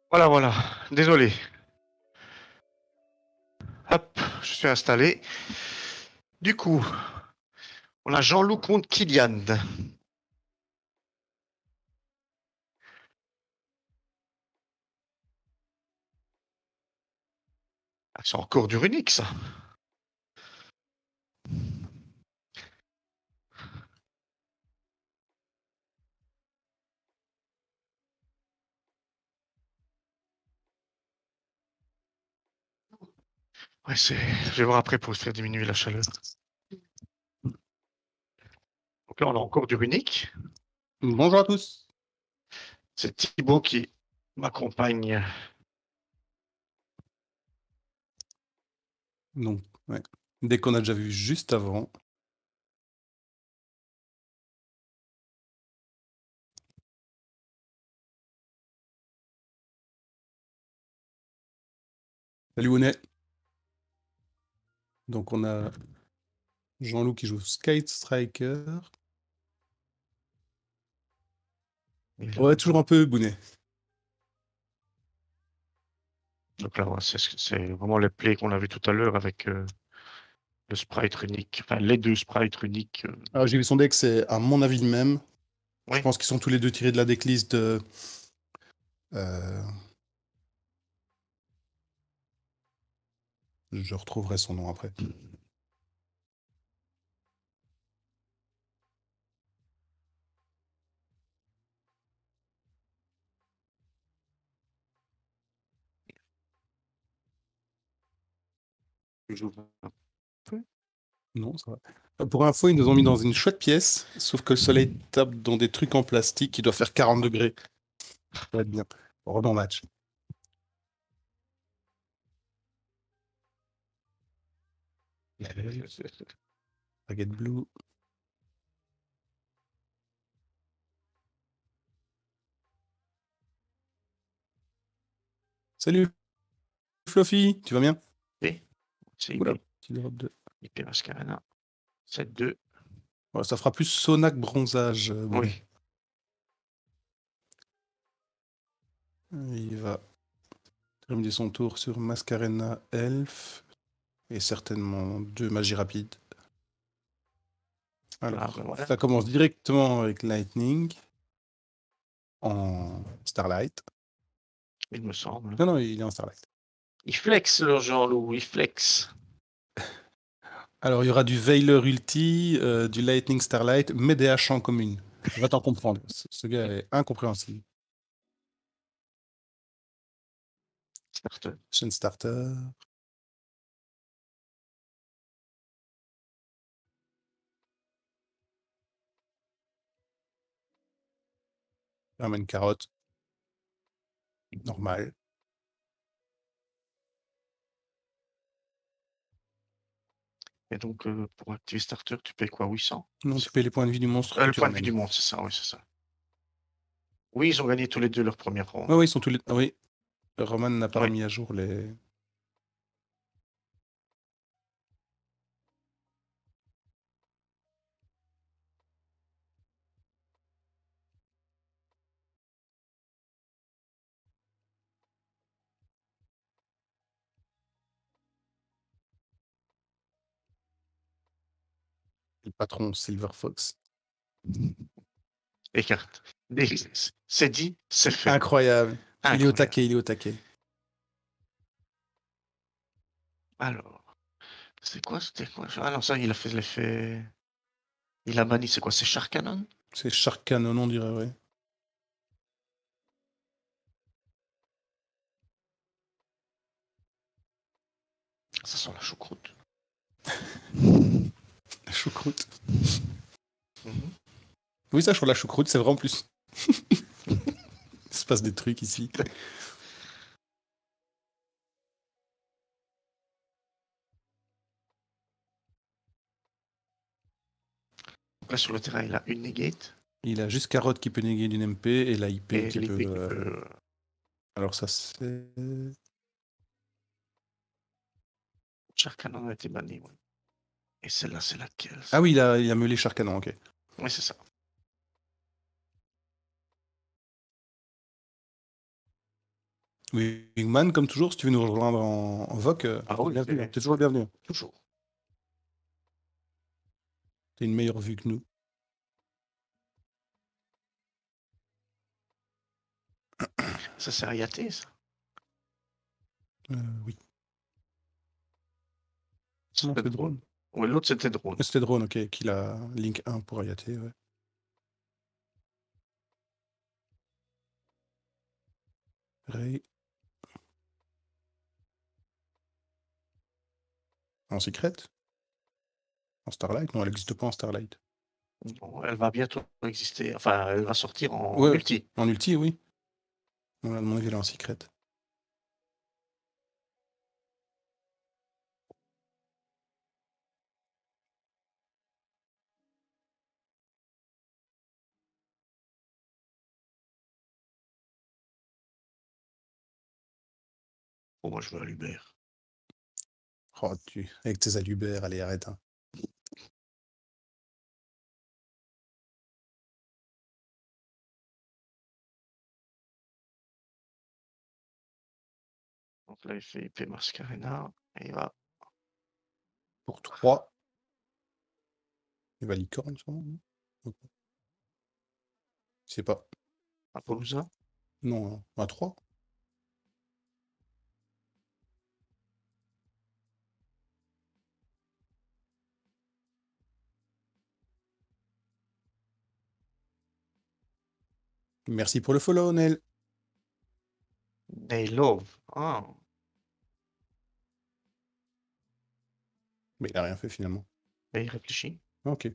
Voilà, voilà. Désolé. Hop, je suis installé. Du coup, on a Jean-Loup contre Kylian. Ah, c'est encore du runique, ça. Ouais, je vais voir après pour faire diminuer la chaleur. Donc là, on a encore du runique. Bonjour à tous. C'est Thibaut qui m'accompagne. Donc, ouais. Dès qu'on a déjà vu juste avant. Salut Onet. Donc on a Jean-Loup qui joue Skate Striker. Ouais, toujours un peu Bounet. Donc là, ouais, c'est vraiment les plays qu'on a vu tout à l'heure avec le sprite runique. Enfin, les deux sprites runiques. Alors j'ai vu son deck, c'est à mon avis le même. Je Oui. pense qu'ils sont tous les deux tirés de la decklist de... Je retrouverai son nom après. Je joue un peu. Non, ça va. Pour info, ils nous ont mis dans une chouette pièce, sauf que le soleil tape dans des trucs en plastique qui doivent faire 40 degrés. Ça va être bien. Rebond match. Baguette Blue. Salut Fluffy, tu vas bien? Et c'est Oula, IP. petit drop de... IP Mascarena. 7-2. Ouais, ça fera plus Sonac bronzage, Bounet. Oui. Il va terminer son tour sur Mascarena Elf et certainement 2 magies rapides. Alors, Ah, ben voilà. ça commence directement avec Lightning en Starlight. Il me semble. Non, non, il est en Starlight. Il flex, le Jean-Loup. Il flex. Alors, il y aura du Veiler Ulti, du Lightning Starlight, mais des haches en commune. Va t'en comprendre. Ce gars est incompréhensible. Starter. Chain Starter. Ramène carotte. Normal. Et donc, pour activer Starter, tu payes quoi? 800? Non, tu payes les points de vie du monstre que Le tu point de vue ramènes. du monde, c'est ça, oui, c'est ça. Oui, ils ont gagné tous les deux leur première ronde. Ouais, ils sont tous les... Oui, Roman n'a pas Oui. remis à jour les... le patron Silver Fox. Écarte. C'est dit, c'est fait. Incroyable. Il est au Incroyable. taquet, il est au taquet. Alors, c'était quoi? Ah non, ça, il a fait l'effet. Il a banni, c'est quoi? C'est Shark Cannon? C'est Shark Cannon, on dirait, ouais. Ça sent la choucroute. La choucroute. Mhm. Oui, ça, sur la choucroute, c'est vrai en plus. Il se passe des trucs ici. Donc là, sur le terrain, il a une negate. Il a juste Carotte qui peut néguer d'une MP et la IP Et qui l'épée peut... qui peut. Alors ça, c'est... Shark Cannon a été banni, oui. Et celle-là, c'est laquelle? Ah oui, il a meulé Shark Cannon, ok. Oui, c'est ça. Wingman, comme toujours, si tu veux nous rejoindre en VOC, Ah t'es oui, bienvenu, hein. c'est T'es toujours le bienvenu. toujours. T'as une meilleure vue que nous. Ça sert à Yaté, ça. Oui. Non, C'était c'est drôle. drone. Oui, l'autre, c'était drôle. C'était drone, ok, qu'il a Link 1 pour Ayaté, ouais. Ray. En secret? En Starlight? Non, elle n'existe pas en Starlight. Bon, elle va bientôt exister. Enfin, elle va sortir en Ouais, multi. en ulti, oui. On a demandé qu'elle est en secret. Bon, moi, je veux Albert. Oh, avec tes alubères, allez, arrête, hein. Donc là, il fait IP Mascarena. Et il va. Pour 3. Il va licorne, sûrement, non? Ok. Je sais pas. À Pelousa. Non, à 3. Merci pour le follow, Nel. They love. Ah. Mais il a rien fait finalement. Et il réfléchit. Ok.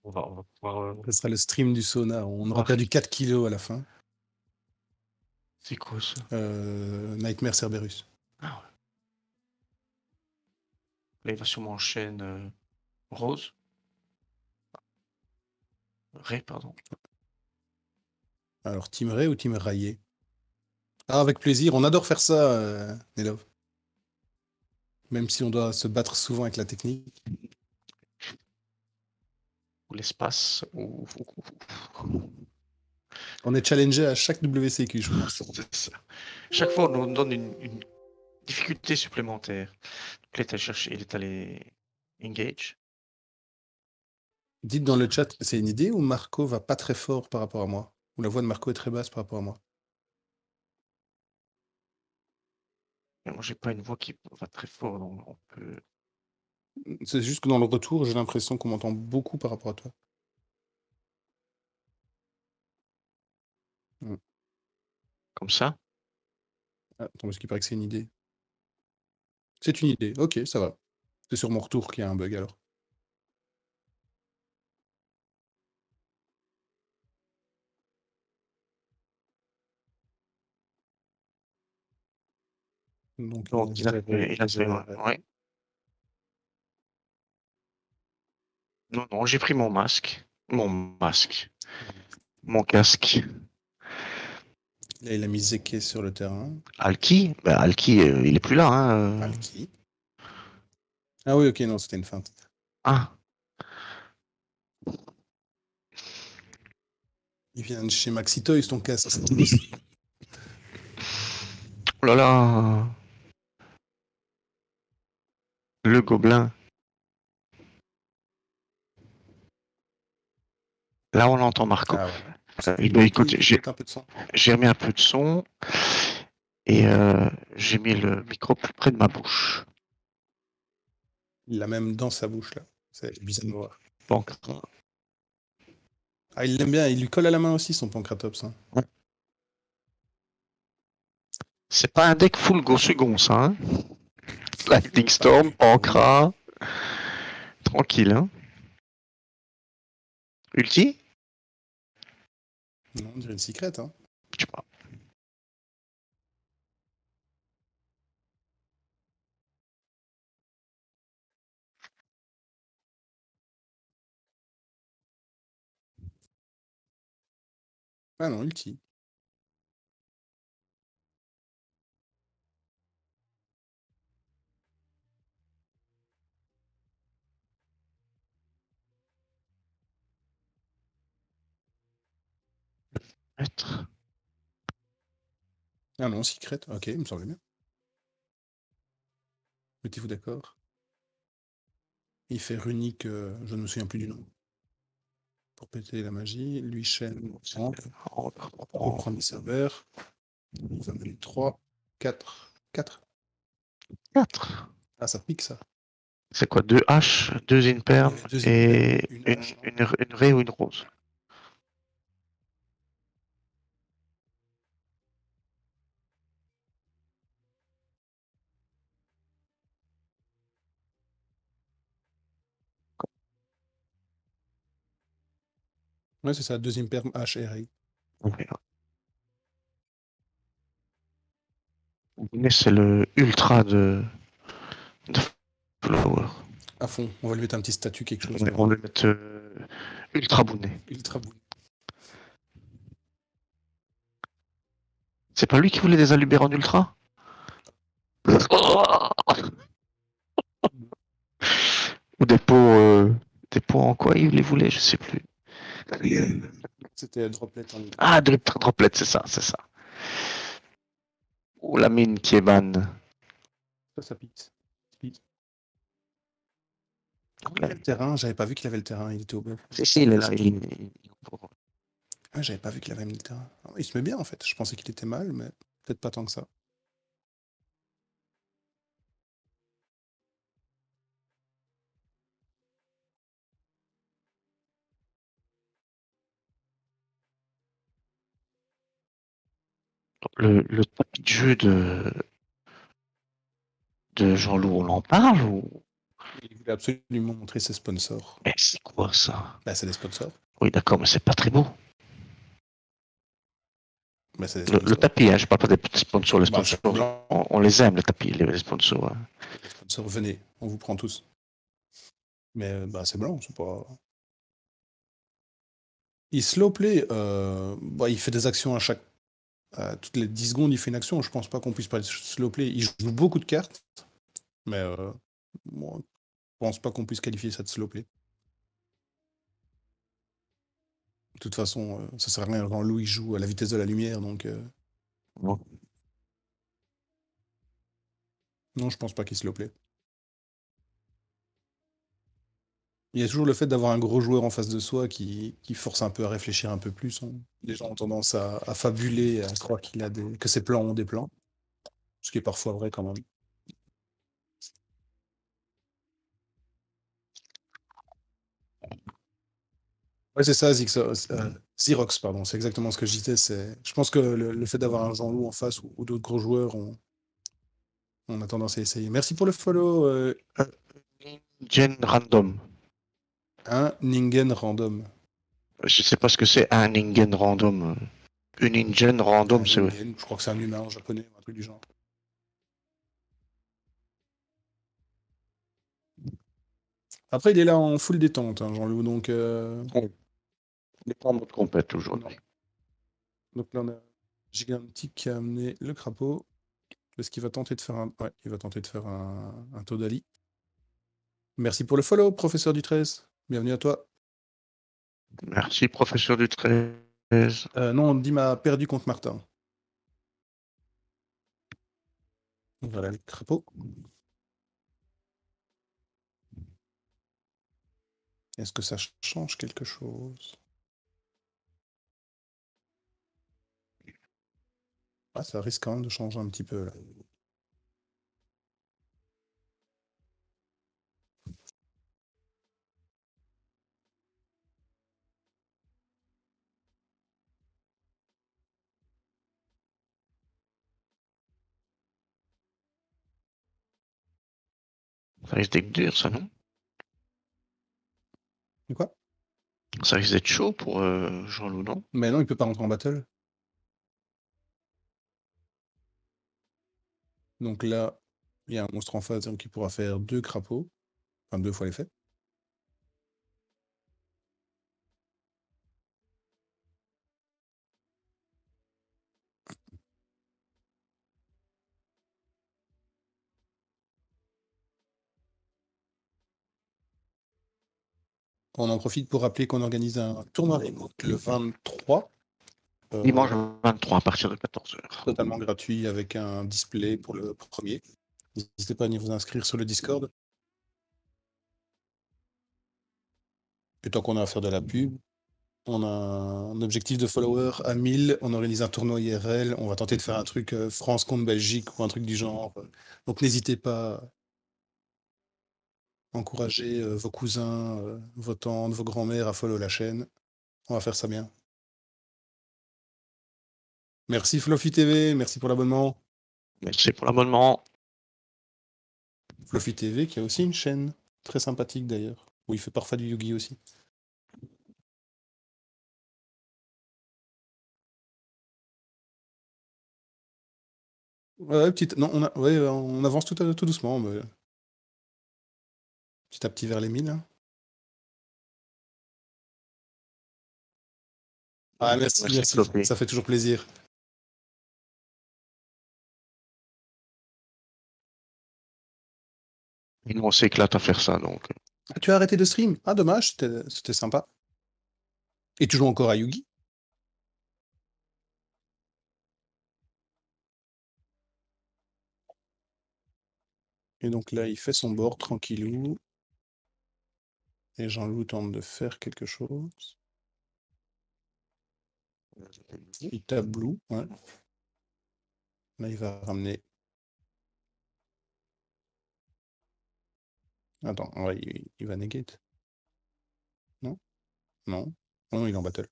On va pouvoir. Ce sera le stream du sauna. On aura Voir. perdu 4 kilos à la fin. C'est quoi ça? Nightmare Cerberus. Ah ouais. Là, il va sûrement en chaîne Rose. Ray, pardon. Alors, Team Ray ou Team Rayé? Ah, avec plaisir. On adore faire ça, Nelov. Même si on doit se battre souvent avec la technique. Ou l'espace. On est challengé à chaque WCQ, je pense. C'est ça. Chaque fois, on nous donne une difficulté supplémentaire. Donc là, il est allé engage. Dites dans le chat, c'est une idée ou Marco va pas très fort par rapport à moi? Ou la voix de Marco est très basse par rapport à moi? Mais moi, j'ai pas une voix qui va très fort, donc on peut. C'est juste que dans le retour, j'ai l'impression qu'on m'entend beaucoup par rapport à toi. Comme ça. Ah, attends, parce qu'il paraît que c'est une idée. C'est une idée. Ok, ça va. C'est sur mon retour qu'il y a un bug alors. Donc, Donc, il a fait, ouais. Non, non, j'ai pris mon masque. Mon casque. Là, il a mis Zeke sur le terrain. Alki, bah, Alki, il est plus là. Hein. Alki. Ah oui, ok, non, c'était une feinte. Ah, Il vient de chez Maxi Toys, ton casque. oh là là. Le gobelin. Là, on entend Marco. Ah ouais. Écoute, Écoute un peu de son. j'ai remis un peu de son et j'ai mis le micro plus près de ma bouche. Il l'a même dans sa bouche, là. C'est bizarre de voir. Donc, Ah, il l'aime bien. Il lui colle à la main aussi, son Pancratops. Hein. c'est pas un deck full go second, ça. Hein. Lightning Storm, Pancra. Tranquille, hein. Ulti? Non, on dirait une secret, hein. Je sais pas. Ah non, ulti. Maître. Ah non, secret. Ok, il me semblait bien. Mettez-vous d'accord. Il fait runique, je ne me souviens plus du nom. Pour péter la magie, lui chaîne, reprendre les serveurs. Il va mener 3, 4, 4. 4. Ah, ça pique ça. C'est quoi? 2 H, 2 Il y imperm avait 2 impermes, et une une, hache, non? une raie ou une rose. Ouais, c'est ça, 2 impermes, hache et raid. C'est le ultra de Flower. À fond, on va lui mettre un petit statut, quelque chose. On va le mettre ultra bonnet. Ultra boule. C'est pas lui qui voulait des alubères en ultra? Ou des pots en quoi il les voulait, je sais plus. C'était droplet en ultra. Ah, droplet, c'est ça, c'est ça. Ou la mine qui est ban. Ça pique. Pique. Il avait le terrain, j'avais pas vu qu'il avait le terrain, il était au bluff. Si, il est là. Ah, j'avais pas vu qu'il avait mis le terrain. Ah, il se met bien en fait. Je pensais qu'il était mal, mais peut-être pas tant que ça. Le tapis de jeu de Jean-Loup, on en parle ou... Il voulait absolument montrer ses sponsors. Mais c'est quoi ça? Bah, c'est des sponsors. Oui, d'accord, mais c'est pas très beau. Bah, c'est des Le sponsors. tapis, hein, je parle pas des sponsors. Les Bah, sponsors, c'est blanc. on les aime, les tapis, les sponsors. Hein. Les sponsors, venez, on vous prend tous. Mais bah, c'est blanc, c'est pas. Il slow play, bah, il fait des actions à chaque. Toutes les 10 secondes, il fait une action. Je pense pas qu'on puisse parler de slow play. Il joue beaucoup de cartes, mais moi, je pense pas qu'on puisse qualifier ça de slow play. De toute façon, ça sert à rien quand Louis joue à la vitesse de la lumière, donc Bon. non, je pense pas qu'il slow play. Il y a toujours le fait d'avoir un gros joueur en face de soi qui force un peu à réfléchir un peu plus. Les gens ont tendance à fabuler, à croire que ses plans ont des plans, ce qui est parfois vrai quand même. Ouais, c'est ça, Xerox, pardon, c'est exactement ce que je disais. Je pense que le fait d'avoir un Jean-Loup en face ou d'autres gros joueurs, on a tendance à essayer. Merci pour le follow, Gen random. un Ningen Random. Je sais pas ce que c'est un Ningen random. Une Ingen Un random, c'est... Ningen, je crois que c'est un humain en japonais, un truc du genre. Après, il est là en full détente, hein, Jean-Loup, donc Il n'est pas en mode compète non. aujourd'hui. Donc là, on a Gigantic qui a amené le crapaud. Est-ce qu'il va tenter de faire un... Ouais, il va tenter de faire un Todali. Merci pour le follow, professeur du 13. Bienvenue à toi. Merci, professeur du 13. Non, Dim a perdu contre Martin. Voilà le crapaud. Est-ce que ça change quelque chose? Ah, ça risque quand même de changer un petit peu là. Ça risque d'être dur, ça, non? Quoi? Ça risque d'être chaud pour Jean-Loup, non? Mais non, il peut pas rentrer en battle. Donc là, il y a un monstre en face donc il pourra faire 2 crapauds. Enfin, 2 fois l'effet. On en profite pour rappeler qu'on organise un tournoi remote le 23. Dimanche 23 à partir de 14h. Totalement gratuit avec un display pour le premier. N'hésitez pas à venir vous inscrire sur le Discord. Et tant qu'on a à faire de la pub, on a un objectif de followers à 1000, on organise un tournoi IRL, on va tenter de faire un truc France contre Belgique ou un truc du genre. Donc n'hésitez pas à encourager vos cousins, vos tantes, vos grands-mères à follow la chaîne. On va faire ça bien. Merci Fluffy TV, merci pour l'abonnement. Merci pour l'abonnement. Fluffy TV qui a aussi une chaîne, très sympathique d'ailleurs, où il fait parfois du Yugi aussi. Ouais, petite... non, on avance tout doucement, mais petit à petit vers les 1000. Hein. Ah, merci, merci, ça fait toujours plaisir. Et nous, on s'éclate à faire ça, donc. Ah, tu as arrêté de stream? Ah, dommage, c'était sympa. Et tu joues encore à Yugi? Et donc là, il fait son board tranquillou. Et Jean-Loup tente de faire quelque chose. Il tape Blue, ouais. Là, il va ramener... Attends, ouais, il va negate. Non? Non? Non, il est en battle.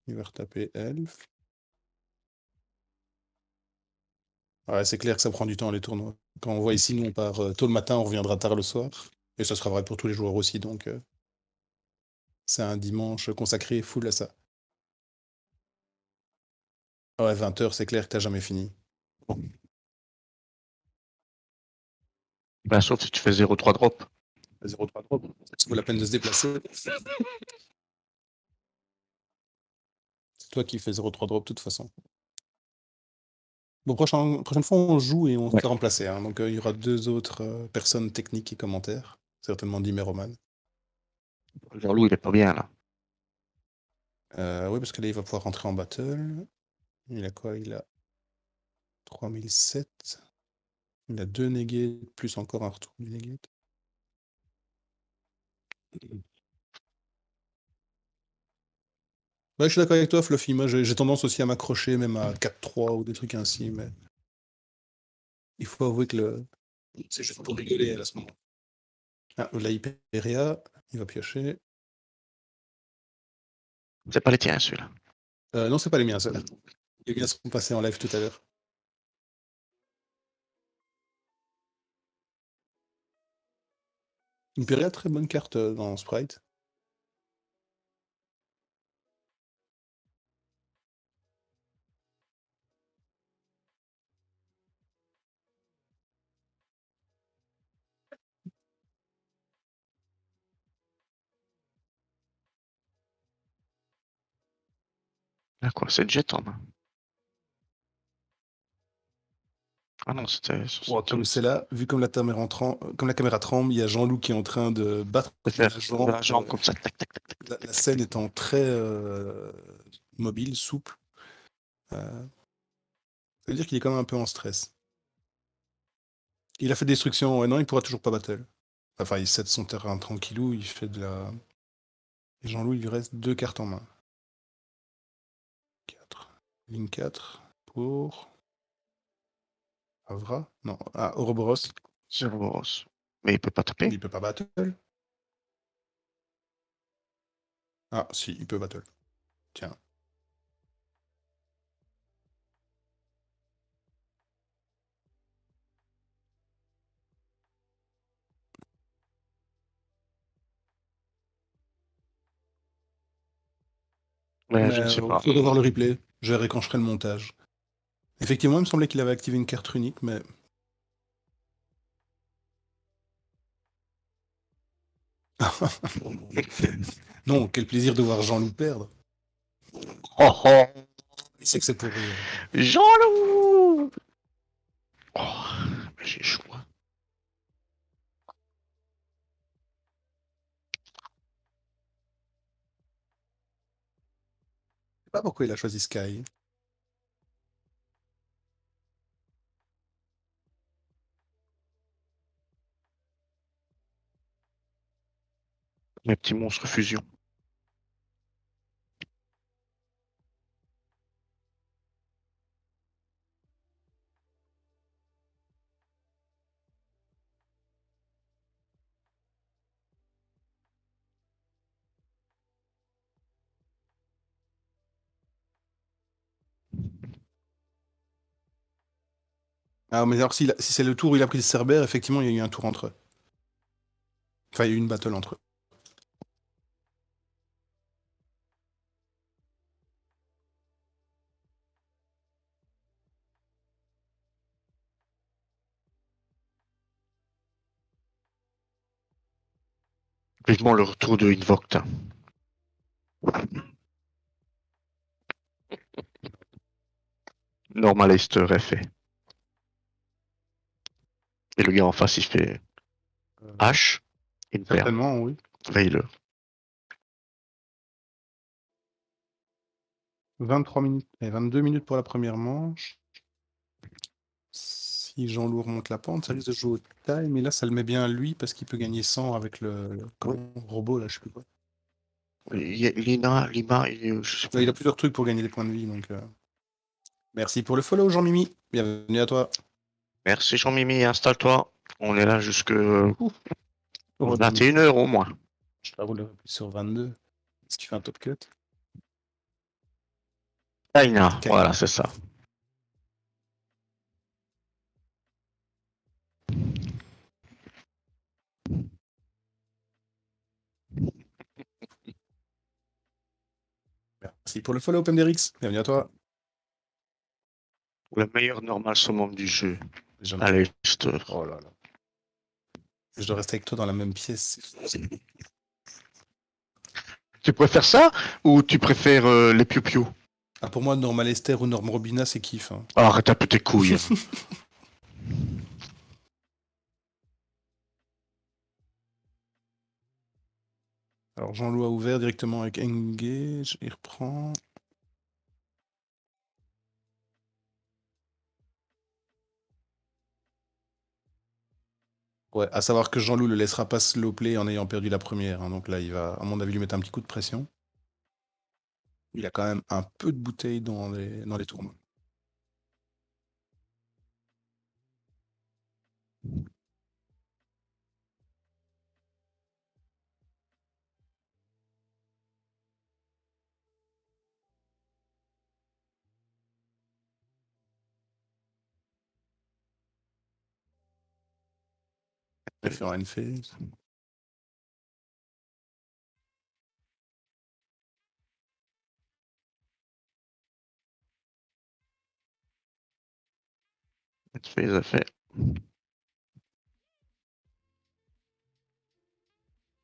Il va retaper Elf. Ouais, c'est clair que ça prend du temps, les tournois. Quand on voit ici, nous, on part tôt le matin, on reviendra tard le soir. Et ça sera vrai pour tous les joueurs aussi, donc c'est un dimanche consacré full à ça. Ouais, 20h, c'est clair que t'as jamais fini. Ben, sauf si tu fais 0,3 drop. 0,3 drop. Ça vaut la peine de se déplacer. C'est toi qui fais 0,3 drop de toute façon. Bon, prochaine fois, on joue et on se fait remplacer. Hein. Donc, il y aura 2 autres personnes techniques et commentaires. Certainement Dim et Roman. Jean-Loup, il est pas bien, là. Oui, parce que là, il va pouvoir rentrer en battle. Il a quoi? Il a 3007. Il a 2 negates, plus encore un retour du negate. Ouais, je suis d'accord avec toi, Fluffy. Moi, j'ai tendance aussi à m'accrocher, même à 4-3 ou des trucs ainsi, mais il faut avouer que c'est juste pour rigoler à ce moment. Ah, là, Hyperia, il va piocher. C'est pas les tiens, celui-là. Non, c'est pas les miens, ceux-là. Les miens seront passés en live tout à l'heure. Hyperia, très bonne carte dans Sprite. Là, quoi, c'est Jet en main. Ah non, c'était... Comme c'est là, vu comme la caméra tremble, il y a Jean-Loup qui est en train de battre la jambe comme ça. Tac, tac, tac, tac, tac, la scène étant très mobile, souple. Ça veut dire qu'il est quand même un peu en stress. Il a fait destruction, ouais, non, il pourra toujours pas battle. Enfin, il cède son terrain tranquillou, il fait de la... Et Jean-Loup, il lui reste 2 cartes en main. 4. Ligne 4 pour... Avra? Non. Ah, Ouroboros. Ouroboros. Mais il peut pas taper. Il peut pas battle. Ah, si, il peut battle. Tiens. Mais je ne sais pas. On peut revoir le replay. Je verrai quand je ferai le montage. Effectivement, il me semblait qu'il avait activé une carte unique, mais... Non, quel plaisir de voir Jean-Loup perdre. Oh oh! Il sait que c'est pour rire. Jean-Loup! Oh, j'ai chaud. pas pourquoi il a choisi Sky. Les petits monstres fusion. Ah, mais alors si c'est le tour où il a pris le Cerbère, effectivement, il y a eu un tour entre eux. Enfin, il y a eu une battle entre eux. Vivement le retour de Invoked. Normal Easter est fait. Et le gars en face, il fait H, une paire. Certainement, oui. Veille-le. 23 minutes, et 22 minutes pour la première manche. Si Jean-Loup remonte la pente, ça risque de jouer au time, mais là, ça le met bien à lui parce qu'il peut gagner 100 avec le robot, là, je sais plus quoi. Lima, je sais pas. Il a plusieurs trucs pour gagner des points de vie, donc... Merci pour le follow, Jean-Mimi. Bienvenue à toi. Merci Jean-Mimi, installe-toi. On est là jusque 21 21h h au moins. Je la roule sur 22. Est-ce qu'il fait un top cut? Kaina, voilà, c'est ça. Merci pour le follow, PMDRX. Bienvenue à toi. Le meilleur normal summum du jeu. Jamais. Allez, Easter. Oh là là. Je dois rester avec toi dans la même pièce. Tu préfères ça ou tu préfères les piou-piou? Ah, pour moi, Normal Esther ou Norm Robina, c'est kiff. Hein. Oh, arrête un peu tes couilles. Alors, Jean-Loup a ouvert directement avec Engage. Il reprend. Ouais, à savoir que Jean-Loup le laissera pas slow play en ayant perdu la première. Hein, donc là, il va, à mon avis, lui mettre un petit coup de pression. Il a quand même un peu de bouteilles dans les tournois. Préférant une phase. fait.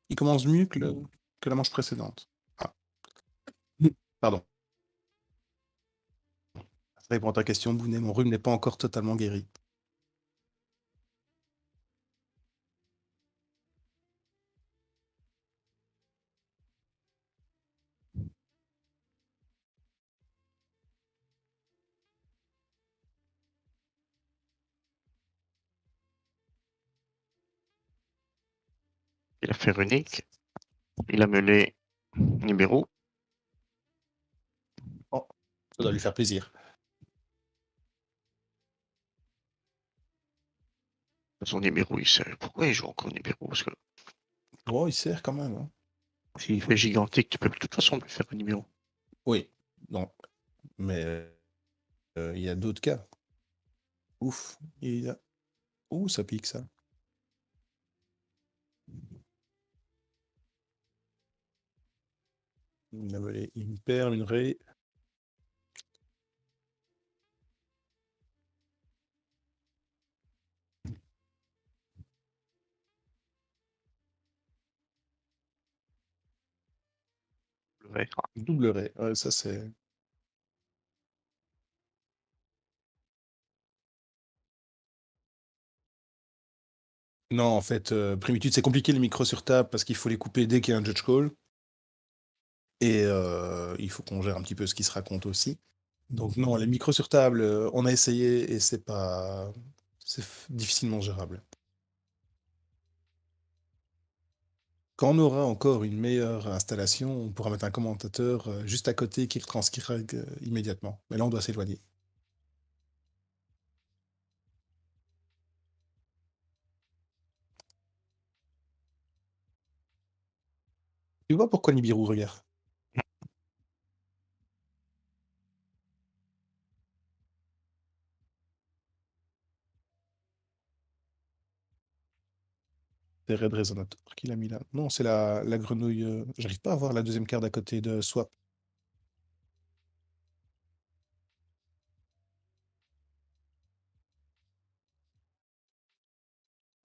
Il commence mieux que la manche précédente. Ah. Pardon. Répond à ta question, Bounet, mon rhume n'est pas encore totalement guéri. Il a fait runique. Il a mené numéro. Oh, ça doit lui faire plaisir. Son numéro, il sert. Pourquoi il joue encore numéro? Parce que Oh, il sert quand même. Hein. s'il fait gigantique, tu peux de toute façon lui faire un numéro. Oui, non. Mais il y a d'autres cas. Ouf, il a... Ouh, ça pique ça. Il a volé une perle, une raie. Double raie. Ouais, ça c'est... Non, en fait, Primitude, c'est compliqué les micros sur table parce qu'il faut les couper dès qu'il y a un judge call. Et il faut qu'on gère un petit peu ce qui se raconte aussi. Donc non, les micros sur table, on a essayé et c'est pas... C'est difficilement gérable. Quand on aura encore une meilleure installation, on pourra mettre un commentateur juste à côté qui retranscrira immédiatement. Mais là, on doit s'éloigner. Tu vois pourquoi Nibiru regarde? C'est Red Resonator qui l'a mis là. Non, c'est la grenouille. J'arrive pas à voir la deuxième carte à côté de Swap.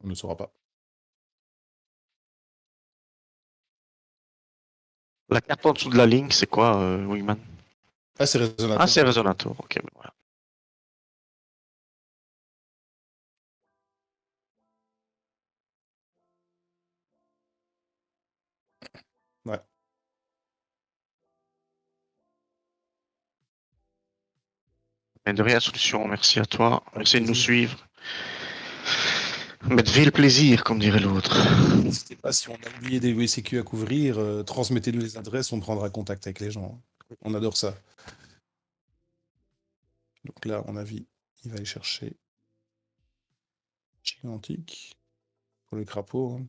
On ne saura pas. La carte en dessous de la ligne, c'est quoi, Wingman? Ah, c'est Ah, Resonator. c'est Resonator. Ok, ben voilà. Ouais. Mais de rien, solution. Merci à toi. Avec Merci de nous plaisir. suivre. Mais de le plaisir, comme dirait l'autre. N'hésitez pas, si on a oublié des WCQ à couvrir, transmettez-nous les adresses, on prendra contact avec les gens. On adore ça. Donc là, à mon avis, il va aller chercher Gigantique pour le crapaud. Hein.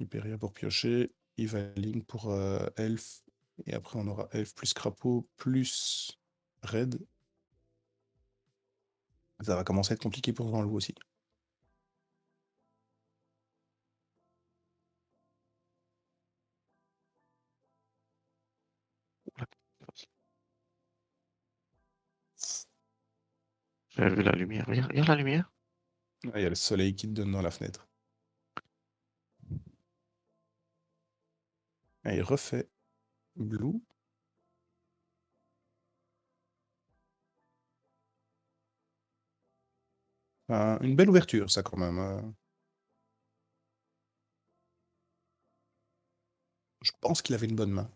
Hyperia pour piocher. Ivaling pour Elf. Et après, on aura Elf plus crapaud plus Red. Ça va commencer à être compliqué pour Jean-Loup aussi. J'avais vu la lumière. Regarde la lumière. Ah, il y a le soleil qui te donne dans la fenêtre. Ah, il refait Blue. Une belle ouverture, ça, quand même. Je pense qu'il avait une bonne main.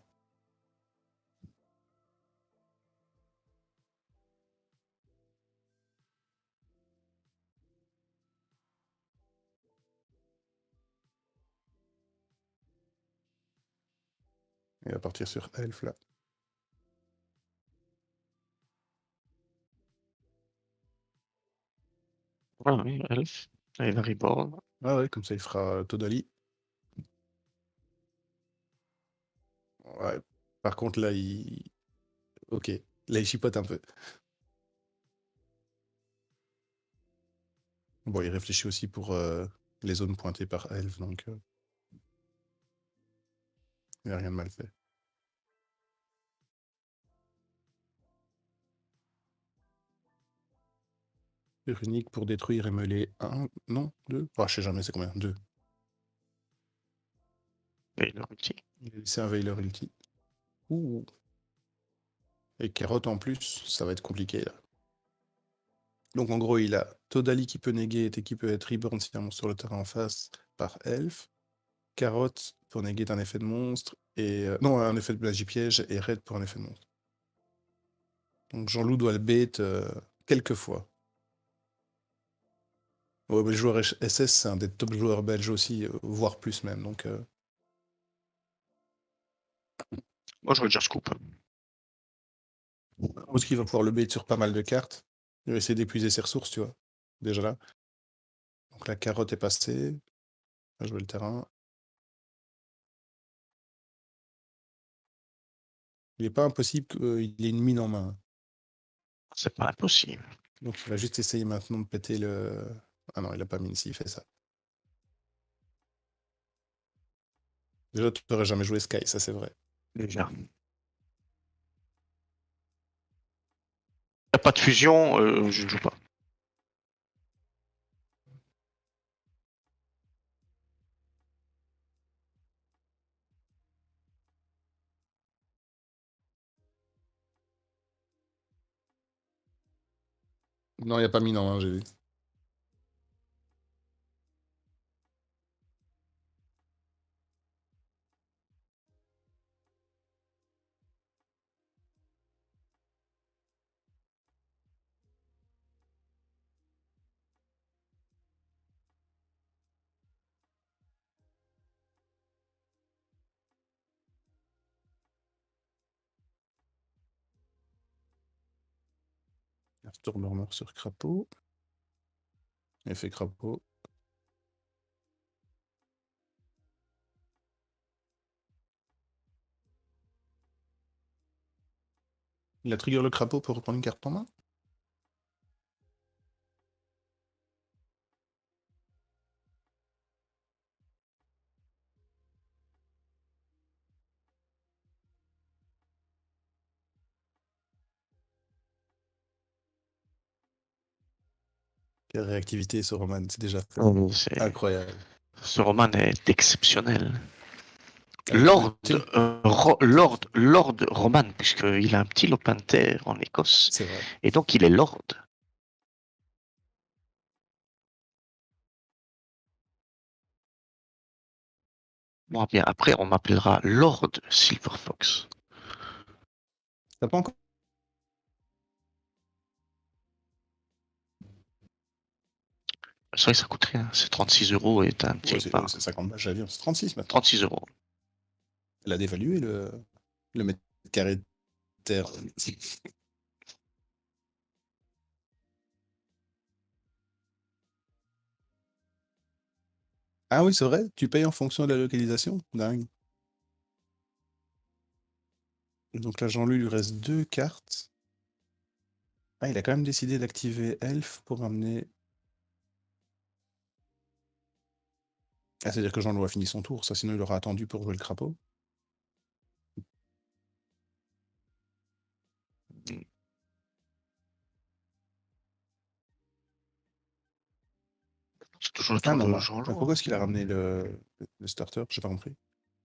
Il va partir sur Elf, là. Voilà, oui, Elf. Là, il va reborn. Ah ouais, comme ça, il fera Todali. Ouais. Par contre, là, il... Ok. Là, il chipote un peu. Bon, il réfléchit aussi pour les zones pointées par Elf, donc il n'y a rien de mal fait. Unique pour détruire et mêler 1, non, 2. Ah, je sais jamais c'est combien, 2. Et leur ulti. Il a laissé un Veiler ulti. Ouh. Et carotte en plus, ça va être compliqué là. Donc en gros, il a Todali qui peut néguer et qui peut être reborn si un monstre sur le terrain en face par Elf. Carotte pour néguer un effet de monstre. Et non, un effet de magie piège et Red pour un effet de monstre. Donc Jean-Loup doit le bait quelques fois. Ouais, mais le joueur SS, c'est un des top joueurs belges aussi, voire plus même. Donc, Moi, je déjà scoop. je pense qu'il va pouvoir le bait sur pas mal de cartes. Il va essayer d'épuiser ses ressources, tu vois. Déjà là. Donc la carotte est passée. On va jouer le terrain. Il n'est pas impossible qu'il ait une mine en main. C'est pas impossible. Donc il va juste essayer maintenant de péter le... Ah non, il a pas mine s'il fait ça. Déjà, tu n'aurais jamais joué Sky, ça c'est vrai. Déjà. Il n'y a pas de fusion, je ne joue pas. Non, il n'y a pas mine en main, j'ai vu. Afterburner sur crapaud. Effet crapaud. Il a trigger le crapaud pour reprendre une carte en main. Quelle réactivité ce Roman, c'est déjà incroyable. Ce Roman est exceptionnel. Avec Lord, le Lord Roman, puisqu'il a un petit lopin de terre en Écosse. C'est vrai. Et donc il est Lord. Moi, bien, après, on m'appellera Lord Silverfox. T'as pas encore. C'est vrai que ça coûte rien. C'est 36 € et t'as un petit. Ouais, c'est 50 balles, j'avais. C'est 36 maintenant. 36 €. Elle a dévalué le mètre carré de terre. Ah oui, c'est vrai, tu payes en fonction de la localisation. Dingue. Donc là, Jean-Louis, il lui reste 2 cartes. Ah, il a quand même décidé d'activer Elf pour amener. Ah, c'est-à-dire que Jean-Louis a fini son tour, ça, sinon il aura attendu pour jouer le crapaud. C'est toujours le Ah tour non, de bah, Jean-Loup. pourquoi est-ce qu'il a ramené le starter? J'ai pas compris.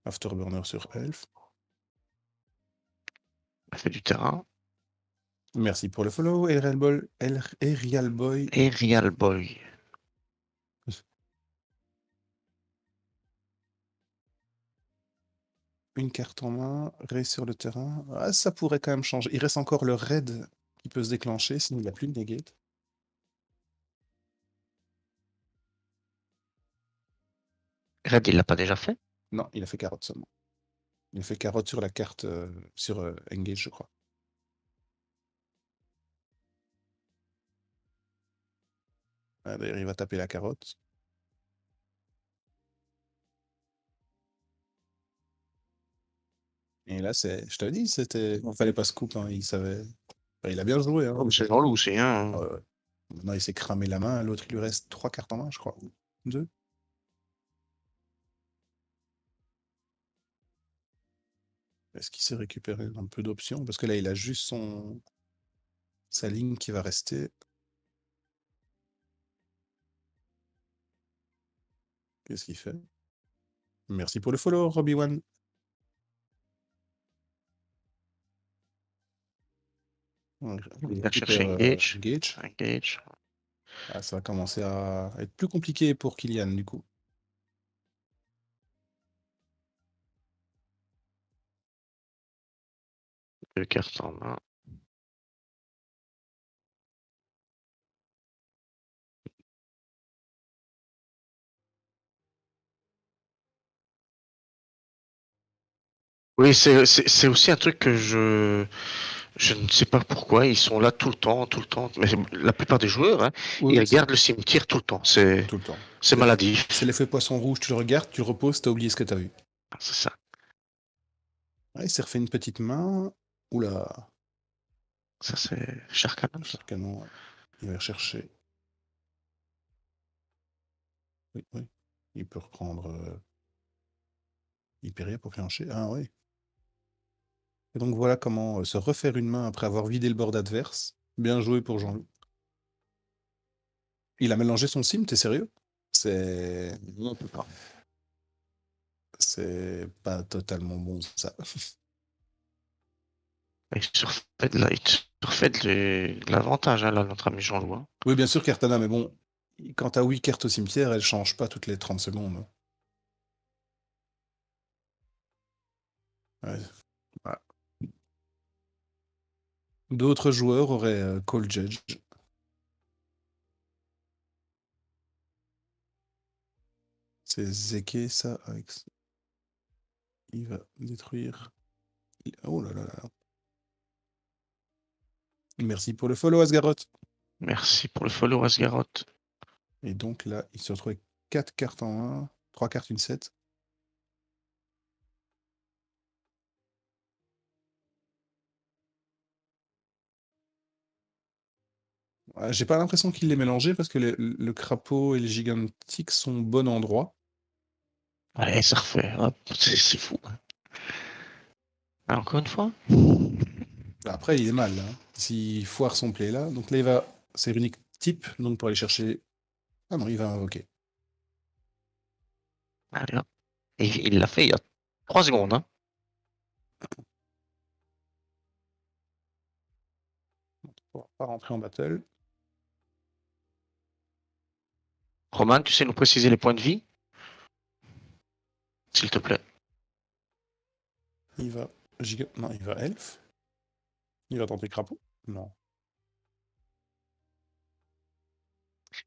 Afterburner sur Elf. Il fait du terrain. Merci pour le follow, Aerial Boy. Et Real Boy. Une carte en main, Ray sur le terrain. Ah, ça pourrait quand même changer. Il reste encore le raid qui peut se déclencher, sinon il n'a plus de negate. Red, il l'a pas déjà fait? Non, il a fait carotte seulement. Il a fait carotte sur la carte, sur Engage, je crois. Ah, d'ailleurs, il va taper la carotte. Et là, je t'avais dit, il fallait pas se couper, hein, il savait. Enfin, il a bien joué, hein. Oh, mais c'est Jean-Loup aussi, hein. Ah ouais, ouais. Maintenant, il s'est cramé la main. L'autre, il lui reste 3 cartes en main, je crois. 2. Est-ce qu'il s'est récupéré un peu d'options? Parce que là, il a juste sa ligne qui va rester. Qu'est-ce qu'il fait? Merci pour le follow, Robbie1. Il va chercher Engage. Engage. Engage. Ah, ça va commencer à être plus compliqué pour Kylian, du coup. Deux cartes en main. Oui, c'est aussi un truc que je ne sais pas pourquoi ils sont là tout le temps, tout le temps. Mais la plupart des joueurs, hein, Oui, ils oui, regardent le cimetière tout le temps. C'est tout le temps. maladif. C'est l'effet poisson rouge, tu le regardes, tu le reposes, t'as oublié ce que t'as vu. C'est ça. Ah, il s'est refait une petite main. Oula. Ça, c'est Sharkanos. Canon, ouais. Il va rechercher. Oui, oui. Il peut reprendre Hyperia pour clencher. Ah oui. Et donc voilà comment se refaire une main après avoir vidé le board adverse. Bien joué pour Jean-Loup. Il a mélangé son sim, t'es sérieux? C'est. On peut pas. C'est pas totalement bon, ça. Il surfait de l'avantage, hein, là, notre ami Jean-Loup. Hein. Oui, bien sûr, Cartana, mais bon, quand t'as 8 cartes au cimetière, elles changent pas toutes les 30 secondes. Ouais. Voilà. D'autres joueurs auraient Call Judge. C'est Zeke, ça, avec. Il va détruire. Oh là là là. Merci pour le follow, Asgaroth. Merci pour le follow, Asgaroth. Et donc là, il se retrouve avec 4 cartes en 1, 3 cartes, une 7. J'ai pas l'impression qu'il les mélangeait parce que le crapaud et les gigantiques sont au bon endroit. Allez, ça refait. Hop, c'est fou. Ah, encore une fois. Après, il est mal, là. S'il foire son play là. Donc là, il va. C'est l'unique type, donc pour aller chercher. Ah non, il va invoquer. Allez, hop. Et il l'a fait il y a 3 secondes. Hein. On va pas rentrer en battle. Roman, tu sais nous préciser les points de vie? S'il te plaît. Il va. Non, il va elfe. Il va tenter crapaud. Non.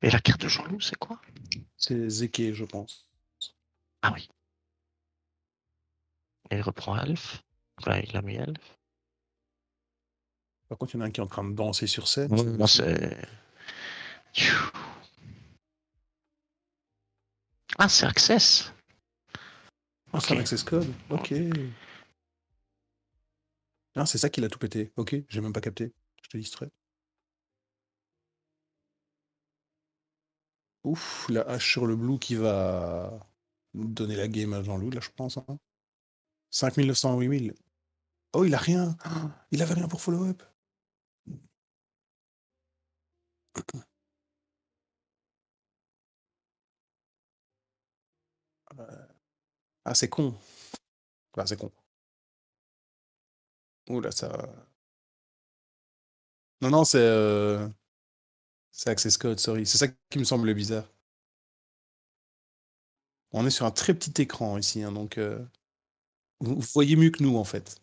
Et la carte de Jean-Loup, c'est quoi? C'est Zeke, je pense. Ah oui. Et il reprend Elf. Là, il a mis Elf. Par contre, il y en a un qui est en train de danser sur 7. Moi, c'est. Ah, c'est Access. Ah, c'est un access code. Ok. Ah, c'est ça qu'il a tout pété. Ok, j'ai même pas capté. Je te distrais. Ouf, la hache sur le blue qui va donner la game à Jean-Loup, là, je pense. Hein. 5900 à 8000. Oh, il a rien. Ah, il avait rien pour follow-up. Ah, c'est con. Ah, c'est con. Oula, ça. Non, non, c'est Access Code, sorry. C'est ça qui me semble bizarre. On est sur un très petit écran ici, hein, donc vous voyez mieux que nous, en fait.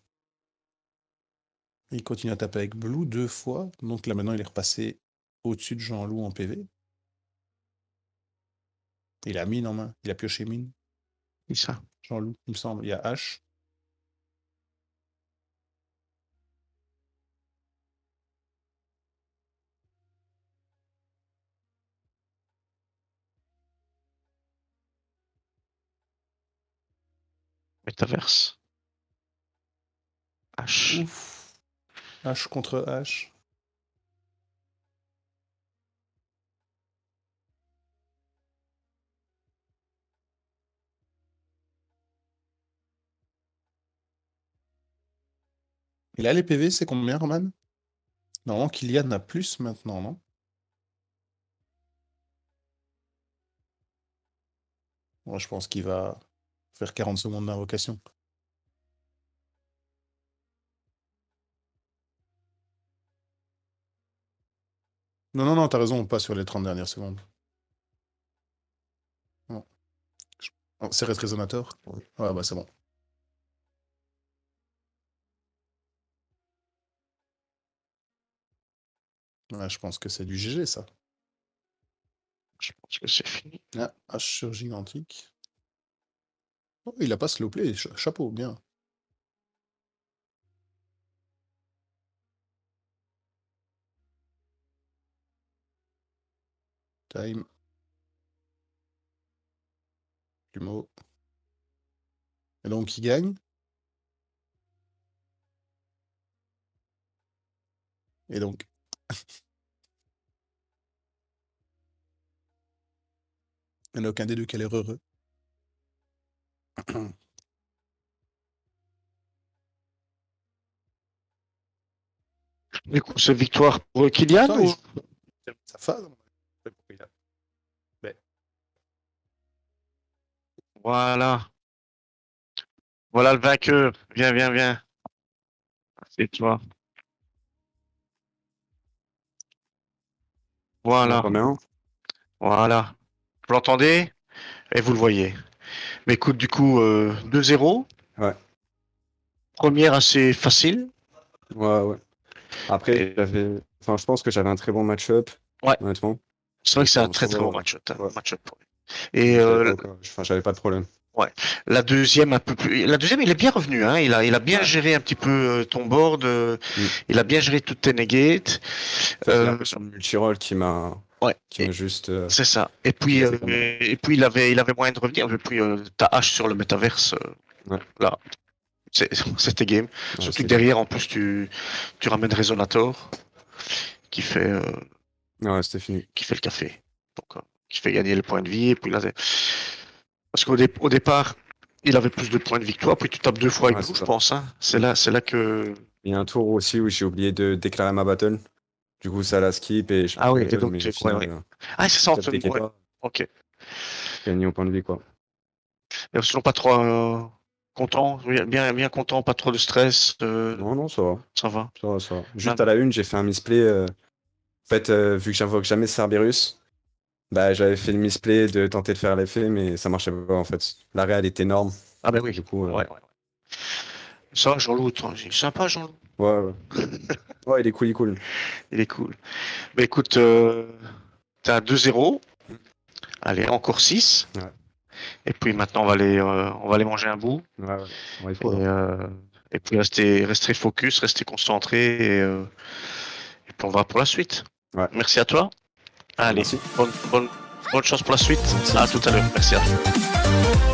Il continue à taper avec Blue 2 fois. Donc là, maintenant, il est repassé au-dessus de Jean-Loup en PV. Il a mine en main. Il a pioché mine. C'est ça. Jean-Loup, il me semble. Il y a H. Metaverse. H. Ouf. H contre H. Et là, les PV, c'est combien, Roman? Normalement, Kylian a plus maintenant, non? Moi, je pense qu'il va faire 40 secondes d'invocation. Non, non, non, t'as raison, pas sur les 30 dernières secondes. Non. Oh, c'est Red Résonateur? Oui. Ouais, bah c'est bon. Ouais, je pense que c'est du GG, ça. Je pense que c'est fini. Ah, H sur Gigantique. Oh, il a pas slow play, chapeau, bien. Time. Plumeau. Et donc, il gagne. Et donc... il n'y en a aucun des deux qui a l'air heureux. Du coup, c'est victoire pour Kylian Attends, ou... il termine sa phase. Ben, Voilà. Voilà le vainqueur. Viens, viens, viens. C'est toi. On Voilà. entend bien? Voilà. Vous l'entendez? Et vous le voyez. Mais écoute, du coup, 2-0. Ouais. Première assez facile. Ouais, ouais. Après, Et... enfin, je pense que j'avais un très bon match-up, Ouais. honnêtement. C'est vrai que c'est un Enfin, très sans très bon avoir... match-up. Ouais. Match-up pour lui. Et J'avais pas, enfin, j'avais pas de problème. La deuxième, un peu plus. La deuxième, il est bien revenu. Hein. Il a bien Ouais. géré un petit peu ton board. Il a bien géré toutes tes negates. En fait, j'ai l'impression de multi-roll Ouais. qui m'a juste. C'est ça. Et puis, utilisé comme- il avait moyen de revenir. Et puis, ta hache sur le métaverse, Ouais. là, c'était game. Ouais, Surtout c'est- que derrière, en plus, tu ramènes Resonator qui fait, Ouais, c'était fini. qui fait le café. Donc, qui fait gagner le point de vie. Et puis là, parce au départ, il avait plus de points de victoire. Puis tu tapes 2 fois avec Ouais, nous, c'est je ça. pense. Hein. C'est là que. Il y a un tour aussi où j'ai oublié de déclarer ma battle. Du coup, ça la skip et je Ah oui, et battle, donc, mais au ouais, final, ouais. Ah, c'est ça, top deck est ouais. pas Ok. gagné au point de vie, quoi. Et sinon, pas trop content, bien content, pas trop de stress. Non, non, ça va. Ça va. Ça va, ça va. Juste Même- à la une, j'ai fait un misplay. En fait, vu que j'invoque jamais Cerberus, bah, j'avais fait le misplay de tenter de faire l'effet, mais ça marchait pas en fait. L'arrêt, elle était énorme. Ah ben oui. Du coup, Ouais. Ça, Jean-Loup, il est sympa, Jean-Loup. ouais, ouais. Ouais, il est cool, il est cool. Il est cool. Mais écoute, t'as 2-0. Allez, encore 6. Ouais. Et puis maintenant, on va aller manger un bout. Ouais, ouais. Ouais, il Et, faut, là. et puis rester focus, rester concentré. Et puis on va pour la suite. Ouais. Merci à toi. Allez, Merci. bonne chance pour la suite. Merci. À tout à l'heure. Merci à toi.